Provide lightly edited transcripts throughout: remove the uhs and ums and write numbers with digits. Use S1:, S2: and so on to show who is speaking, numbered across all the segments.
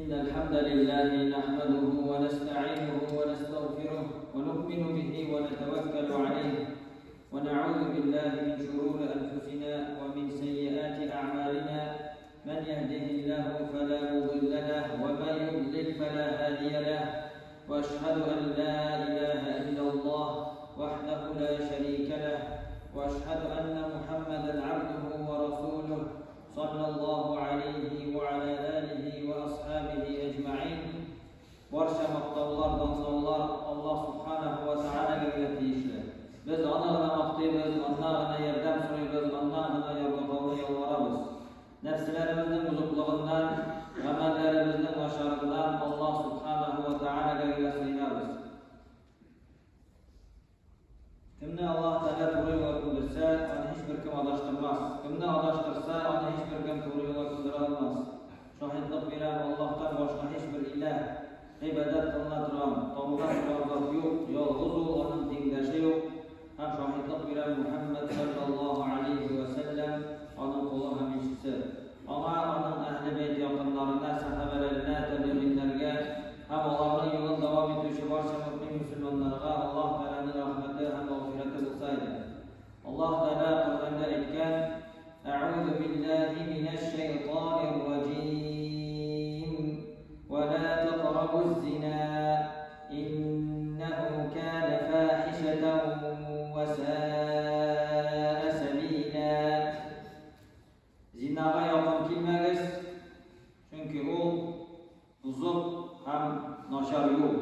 S1: إن الحمد لله نحمده ونستعينه ونستغفره ونؤمن به ونتوكل عليه ونعوذ بالله من شرور أنفسنا ومن سيئات أعمالنا من يهده الله فلا مضل له ومن يضلل فلا هادي له وأشهد أن لا إله إلا الله وحده لا شريك له وأشهد أن محمدا عبده ورسوله صلى الله عليه وعلى آله وأصحابه أجمعين وارشم الطولار دنصولار الله سبحانه وتعالى قلتيشله biz onag'ina maqtaymiz, onag'ina yordam so'raymiz, onag'ina yordamini yolvoramiz. Nafslarimizning buzuqligidan, amallarimizning nosharidan Alloh subhanahu va taolaga sığınırız. Kimni Alloh taolo to'g'ri yo'lga qo'ysa, uni hech bir kim adashtirmas. Kimni adashtirsa, uni hech bir kim to'g'ri yo'lga qo'ydira olmas. Shohidlik bilan Allohdan boshqa hech bir iloh ibodat qilinadigan, tog'dan zot yo'q, yolg'iz u, uning tengdoshi yo'q. Ham shohidlik bilan Muhammad sallallohu alayhi va sallam uning quli hamishisi. Ona uning ahli bayt yaqinlarına, sahabalarına, tabiinlarga ham Allohning yo'lida davom etuvchi barcha mu'min musulmonlarga Alloh taolaning rahmati ham mag'firati bo'lsin. Alloh taolo Qur'onda aytgan: "A'udhu billahi minash shaytonir rojim va la taqrabuz zina innahu kana fahishatan wa sa'a sabila." Zinaga yaqin kelmagiz, chunki u buzuq ham noshar yo'l.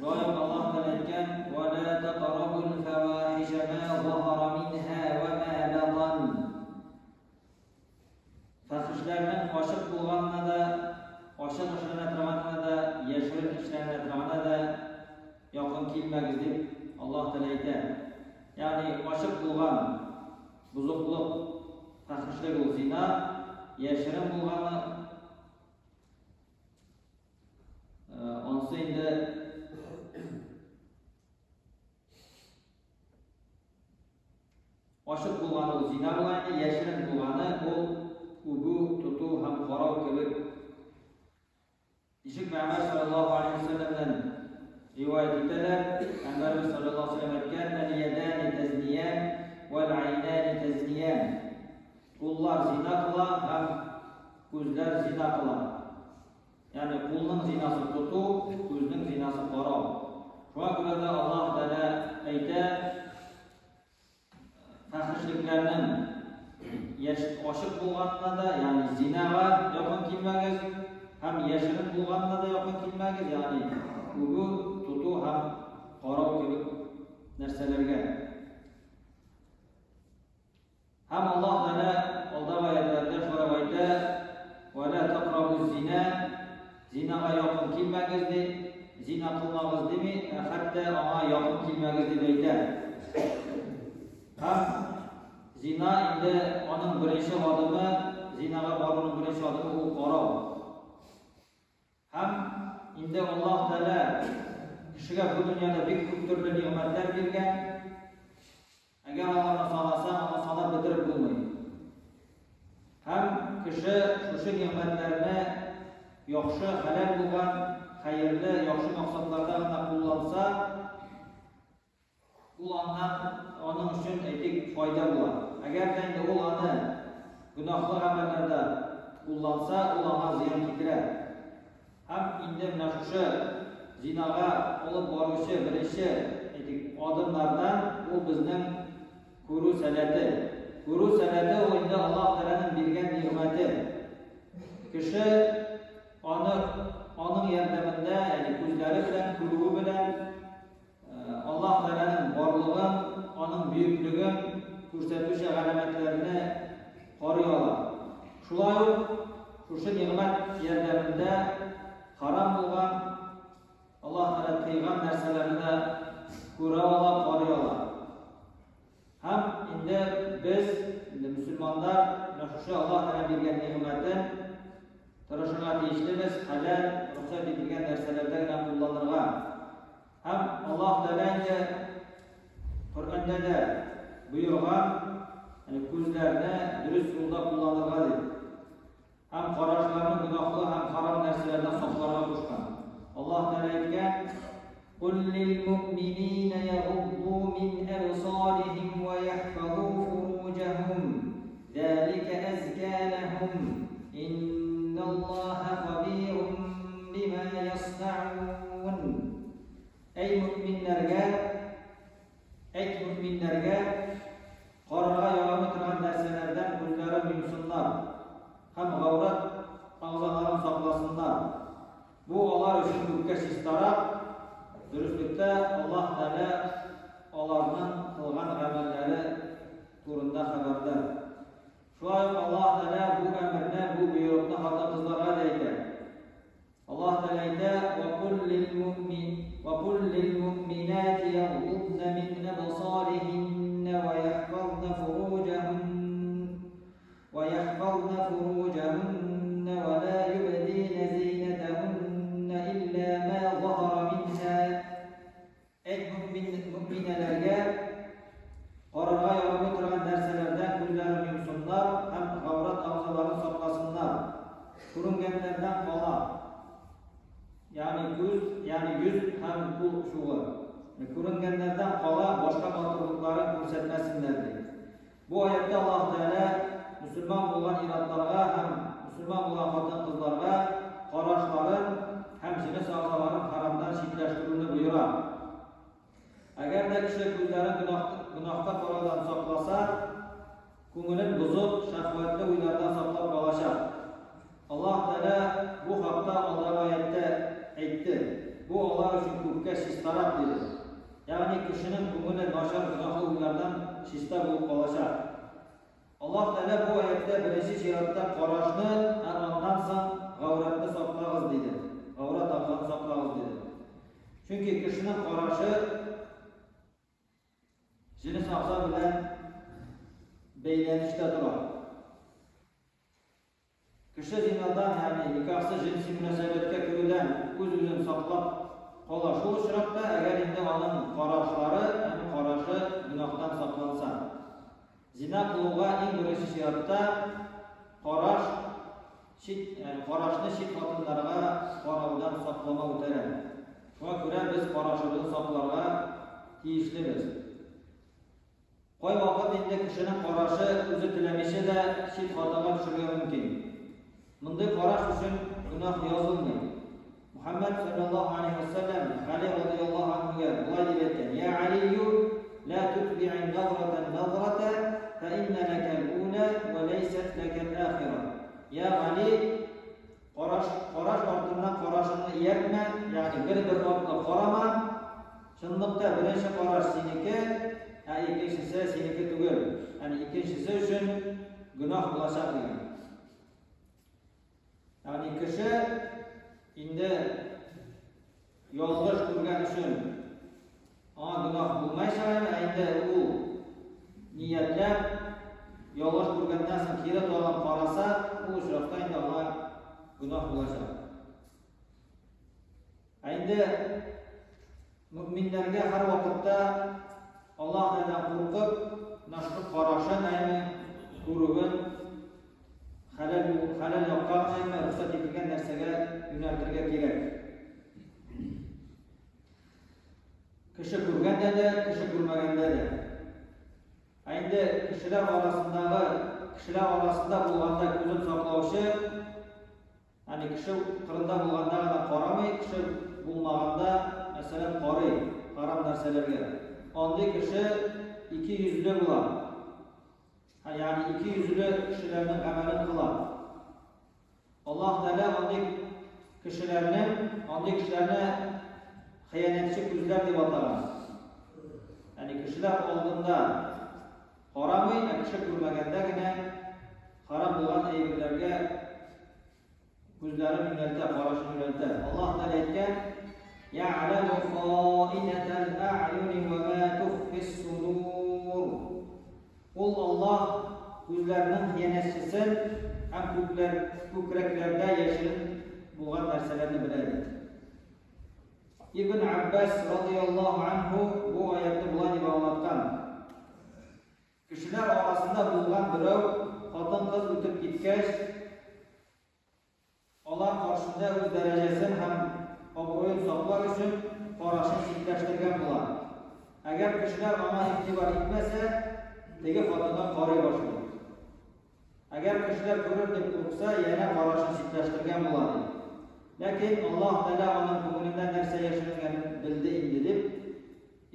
S1: Doim Alloh taolagan: "Va la taqrabul fawahisha ma zahara minha va ma batan." Fahishlarning oshib bo'lganida, oshib ishlanadiganida, yashirin ishlanadiganida yaqin kelmagiz deb Alloh taolo aytadi. Ya'ni oshib bo'lgan buzuqlik, fahishlik va zina, yashirin bo'lgani onsa endi oshib bo'lgani u zina bo'lgani, yashirin bo'lgani u ugu, tutu ham qarov kabi. Ishik Muhammad sallallohu alayhi vasallamdan rivoyat etiladi. Payg'ambarimiz sallallohu alayhi vasallam aytgan: "Al-yadani tazniyan wal aynani tazniyan." Qo'llar zina qiladi, ham ko'zlar zina qiladi. Ya'ni qo'lning zinasi tutu, ko'zning zinasi qarov. Shunga ko'ra Alloh taolo aytadi: fahishliklarning oshib bo'lganida, ya'ni zinaga yaqin kelmagiz, ham yashirin bo'lganida yaqin kelmagiz, ya'ni ugu, tutu ham qarov kabi narsalarga. Ham Alloh taolo oldagi oyatlarda shunday aytadi: "Va la taqrabuz zina." Zinaga yaqin kelmagiz deb, zina qilmagiz demay, hatto ona yaqin kelmagiz deb aytadi. Ham zina endi uning birinchi odami, zinaga boruvning birinchi odami u qarov. Ham endi Alloh taolo kishiga bu dunyoda bek ko'p turli ne'matlar bergan. Agar Allohni xohlasa, uni sanab bitirib bo'lmaydi. Ham kishi shu ne'matlarni yaxshi, halol bo'lgan, xayrli, yaxshi maqsadlarda qo'llansa, ulardan onun uchun aytik foyda bo'ladi. Agar endi u uni gunohli amallarda qo'llansa, ularga ziyon keltiradi. Ham endi mana shu zinoga olib boruvchi birinchi aytik odamlardan u bizning ko'ruv san'ati. Ko'ruv san'ati u endi Alloh taolaning bergan ne'mati. Kishi onun yordamida, ya'ni ko'zlari bilan, ko'ruvi bilan Alloh taolaning borlig'ini, uning buyukligini ko'rsatuvchi alamatlarini qoriy oladi. Shulay shu ne'mat yordamida harom bo'lgan, Alloh taolo qilgan narsalarni ko'ra olib, qoriy oladi. Ham endi biz musulmonlar shu Alloh taolo bergan ne'matni tarashunga tegishlibiz, halal, ruxsat etilgan narsalardan qo'llanilgan. Ham Alloh taolo Qur'onda da buyurgan, ya'ni ko'zlarni durust yo'lda qo'llanilgan. ham qarashlarni gunohli ham harom narsalardan saqlarga qo'shgan. Alloh taolo aytgan: "Qul lil mu'minina yaghuddu min absarihim va yahfazu furujahum, zalika azka lahum, innalloha khabirun bima yasna'un." Ey mu'minlarga, qorga yog'ib turgan narsalardan ko'zlarini yumsinlar, ham g'avrat og'zalarini saqlasinlar. Bu ular uchun ko'pga shistaroq. Durustlikda Alloh taolo ularning qilgan amallari to'g'risida xabardor. Shuning Alloh taolo bu amrni, bu buyruqni xotin qizlarga deydi. Alloh taolo aytadi: "Va qul lil mu'minati yaghdudna min absarihinna wa yahfazna furujahunna wa la yubdina zinatahunna illa ma zahara minha." Ey mu'minalarga, qorga yog'ib turgan narsalardan ko'zlarini yumsinlar, ham avrat a'zolarini saqlasinlar. Ko'ringanlardan qola, ya'ni yuz ham qo'l shugi. Ko'ringanlardan qola boshqa motorliklarini ko'rsatmasinlar dedi. Bu oyatda Alloh taolo musulmon bo'lgan irodlarga ham musulmon bo'lgan xotin qizlarga qarashlarin ham jinis a'zolarini haromdan chetlashtirishni buyuradi. Agarda kishi ko'zlarini gunohga qaradan saqlasa, ko'ngilin buzuq, shahvatli o'ylardan saqlab qolashadi. Alloh taolo bu haqda oldingi oyatda aytdi. Bu ular uchun ko'pga shistaroq dedi. Ya'ni kishining ko'ngli noshar gunohli o'ylardan shista bo'lib qolashadi. Alloh taolo bu oyatda birinchi shiratda qarashni, ondan so'ng g'avratni saqlag'iz dedi. G'avrat aqlini saqlag'iz dedi. Chunki kishining qarashi jinis a'zo bilan beylanishda turadi. Kishi zinodan, ya'ni nikohsiz jinsiy munosabatga kiruvdan o'z-o'zini saqlab qolish. Shu uchraqda agar endi uning qarashlari, ya'ni qarashi gunohdan saqlansa, zina qiluvga eng birinchi shiratda qarashni shit xotinlarga qarovdan saqlama o'tadi. Shunga ko'ra biz qarashimizni saqlarga tegishlimiz. Qo'y vaqt endi kishining qarashi o'zi tilamishida shit xotinga tushirgan mumkin. Bunday qarash uchun gunoh yozilmaydi. Muhammad sallallohu alayhi vasallam Ali radhiyallohu anhuga bunday deb aytgan: "Ya Ali, la tutbi'in nazrata fa inna laka al-ula wa laysat laka al-akhirah." Ya Ali, qarash ortidan qarashingni iyatma, ya'ni bir vaqtda qarama. Shundoqda birinchi qarash seniki, ikkinchisi seniki tugul. Ya'ni ikkinchisi uchun gunoh bo'ladi. Ya'ni kishi endi yolg'iz turgan uchun gunoh bo'lmaysa, endi u niyatlab yolg'iz turgandan so'ng kira to'g'ri qarasa, u uchraqda endi ona gunoh bo'ladi. Endi mu'minlarga har vaqtda Allohdan qo'rqib, nashqi qarashini, ya'ni ko'ruvin halal yoqqan ruxsat etilgan narsaga yo'naltirga kerak. Kishi ko'rganda-da, kishi ko'rmaganda-da. Endi kishilar orasida bo'lganda ko'zini saqlovchi, ya'ni kishi qirinda bo'lganda qaramay, kishi bo'lmaganda masalan qoriy, harom narsalarga. Onda kishi ikki yuzli bo'ladi. Ya'ni ikki yuzli kishilarning amalini qiladi. Alloh taolo onday kishilarni xiyonatchi ko'zlar deb atadi. Ya'ni kishilar oldinda haromi, kishi ko'rmagandagina harom bo'lgan ayblarga ko'zlarini yo'naltib, qarashini yo'naltib. Alloh taolo aytgan: "Ya'lamu kha'inatal a'yuni va ma tukhfis sudur." Alloh ko'zlarning xiyonatchisi ham ko'kraklarda yashirin bo'lgan narsalarni biladi. Ibn Abbas radhiyallohu anhu bu oyatni bilan iboratlan. Kishilar orasida bo'lgan birov xotin qiz o'tib ketgach, o'rtasida o'z darajasini ham obro'yin saqlash uchun qarashni cheklashtirgan bo'ladi. Agar kishilar ona e'tibor etmasa, nega xotindan qaray boshlaydi. Agar kishilar ko'rir deb qo'rqsa, yana qarashni cheklashtirgan bo'ladi. Lekin Alloh taolo uning ko'nglidan narsa yashiringanini bildi endi deb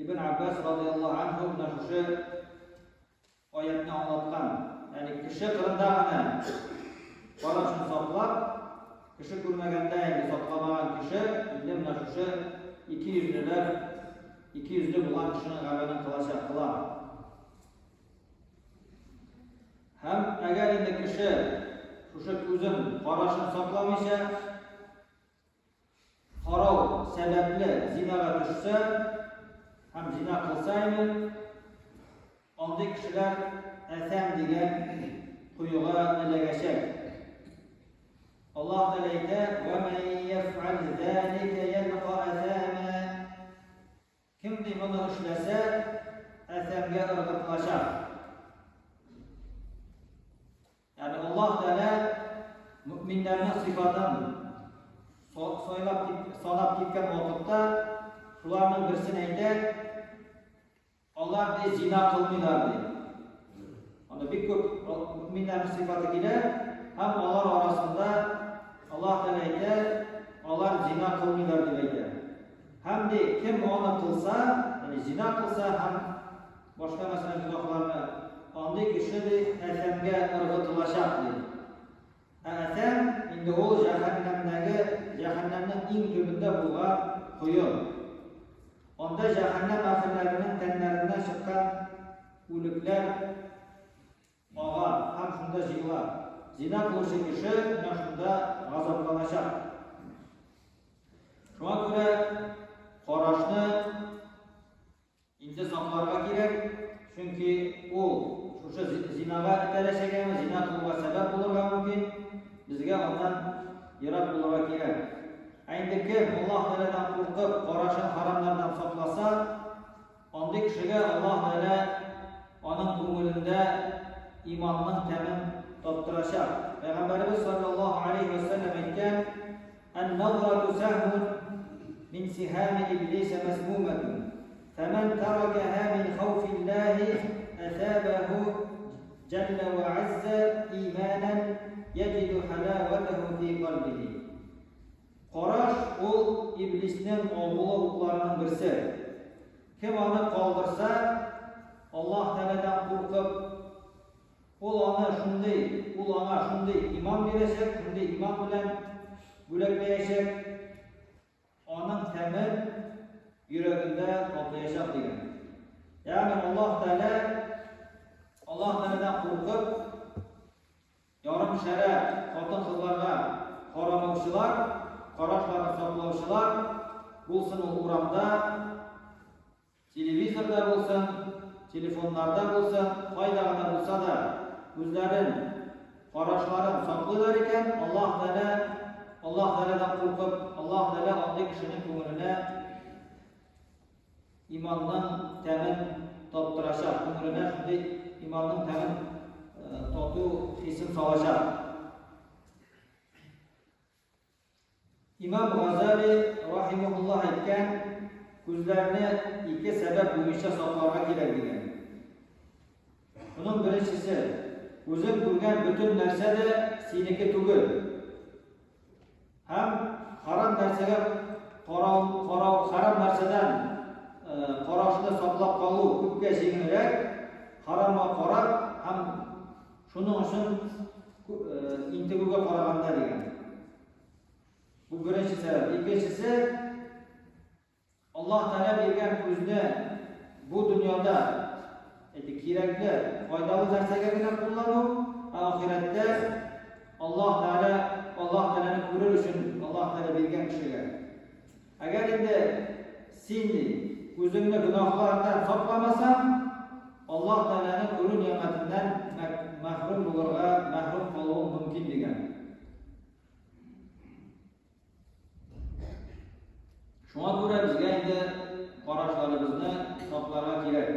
S1: Ibn Abbas radhiyallohu anhu mana shu oyatni anlatgan. Ya'ni kishi qirindig'ini qarashni saqlab, kishi ko'rmaganda endi saqlamagan kishi endi mana shu 200li bo'lgan kishining g'amini qiladi. Ham agar endi kishi o'sha ko'zin qarashni saqlamaysa, qarov sababli zinoga tushsa, ham zino qilsa-yu, onda kishilar asam degan quyuqqa ilagashadi. Alloh taolo aytadi: "Va man yaf'al zalika yalqa asama." Kimki buni ishlasa, asamga irg'itlashadi. Ya'ni Alloh taolo mu'minlarning sifatini sanab ketgan vaqtda shularning birisini aytadi, Alloh zina qilmaylar deydi. Ana bir ko'p mu'minlarning sifati kelar, ham ular orasida Alloh taolo aytadi, ular zina qilmaylar deb aytadi. Hamda kim uni qilsa, ya'ni zina qilsa ham boshqa masalan gunohlarni onda kishi asamga irg'itlashadi. Asam endi u jahannamning eng tubida bo'lgan quyun. Onda jahannam ahlilarining tanlaridan chiqqan o'liklar og'ar, ham shunda yig'lar. Zina qiluvchi kishi mana shunda g'azablanashadi. Shunga ko'ra qarashni endi saqlarga kerak, chunki u o'sha zinoga itarashagan, zina qilishga sabab bo'larga mumkin. Bizga ondan yiroq bo'lishga kerak. Endi kim Alloh taoladan qo'rqib qarashni haromlardan saqlasa, onda kishiga Alloh taolo uning ko'nglida iymonning ta'min toptirashadi. Payg'ambarimiz sollallohu alayhi vasallam aytgan: "An-nazratu sahmun min sihami iblis masmumatun. Faman tarakaha min khawfillahi athabahu jalla wa azza imanan yajidu halawatahu fi qalbihi." Qarash u iblisning ovuli o'qlarining birisi. Kim uni qoldirsa, Alloh taoladan qo'rqib, ona shunday iymon berishak, shunday iymon bilan bo'laklayashak, onun ta'min yuragida toplayashak degan. Ya'ni Alloh taoladan qo'rqib, yorim shara xotin qizlarga qaramovchilar, qarashlarni saqlovchilar bo'lsin, uramda, televizorda bo'lsin, telefonlarda bo'lsin, qoidagina bo'lsa da o'zlarin qarashlarini saqlaylar ekan, Alloh taoladan qo'rqib, Alloh taolo oddiy kishining ko'nglini iymondan ta'min toptirashadi, ko'nglida shunday iymondan ta'min totuv hisini solashadi. Imom G'azali rahimahulloh aytgan, ko'zlarni ikki sabab bo'yicha saqlashga kerak degan. Bunun birinchisi, o'zing ko'rgan butun narsada seniki tugul. Ham harom narsaga harom narsadan qarashni saqlab qoluv ko'pga yengilroq, haromga qarab ham shuning uchun intiguga qaraganda degan. Bu birinchi sabab. Ikkinchisi, Alloh taolo bergan ko'zni bu dunyoda kerakli, foydali narsagagina qo'llanib, oxiratda Alloh taolani ko'rish uchun Alloh taolo bergan kishiga. Agar endi sen o'zingni gunohlardan saqlamasan, Alloh taolaning ko'ru ne'matidan mahrum qolish mumkin degan. Shunga ko'ra bizga endi qarashlarimizni saqlashga kerak.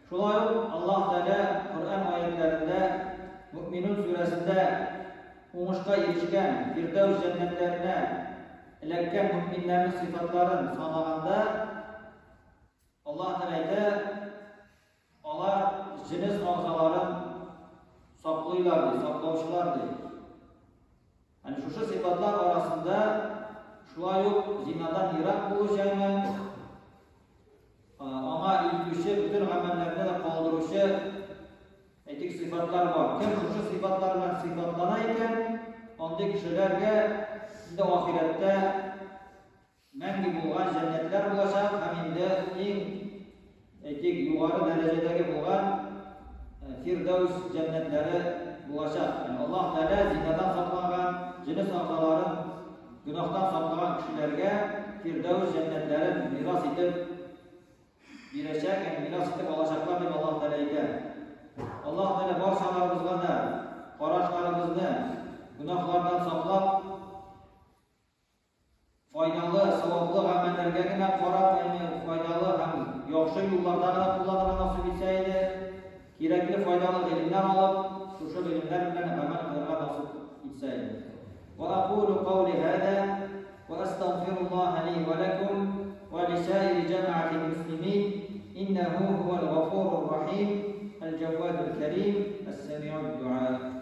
S1: Shulay Alloh taolo Qur'on oyatlarida Mu'minun surasida o'ngishga erishgan Firdavs jannatlarida ilakkan müminlerin sıfatların sanağında Allah Teala onlar cins ağzaların saklıylardı, saklavuşlardı. Hani şu sıfatlar arasında şula yok, zinadan yirak buluşayma, ona ilgisi bütün amellerine de kaldırışı etik sıfatlar var. Kim şu sıfatlarla sıfatlanayken ondaki kişilerge de ahirette mengi bulgan cennetler bulacak, hem de en etik yukarı derecedeki bulgan Firdevs cennetleri bulacak. Yani Allah Teala zinadan saklanan, cins ağzaların günahdan saklanan kişilerge Firdevs cennetlerin miras edip bilecek, yani miras edip alacaklar diye Allah Teala'ya. Allah Teala barşalarımızga da qarashlarimizni günahlardan saklap faydalı, savablı amellerge qarab, yani faydalı hem yaxşı yollardan kullanırı nasip etseydi, gerekli faydalı ilimler alıp, şu ilimler bilen amel qilirga nasip etseydi. Ve aqulu qawli hada ve estağfirullah li ve lekum ve li sairi cemaati muslimin innehu huvel gafurur rahim الجواد الكريم السميع الدعاء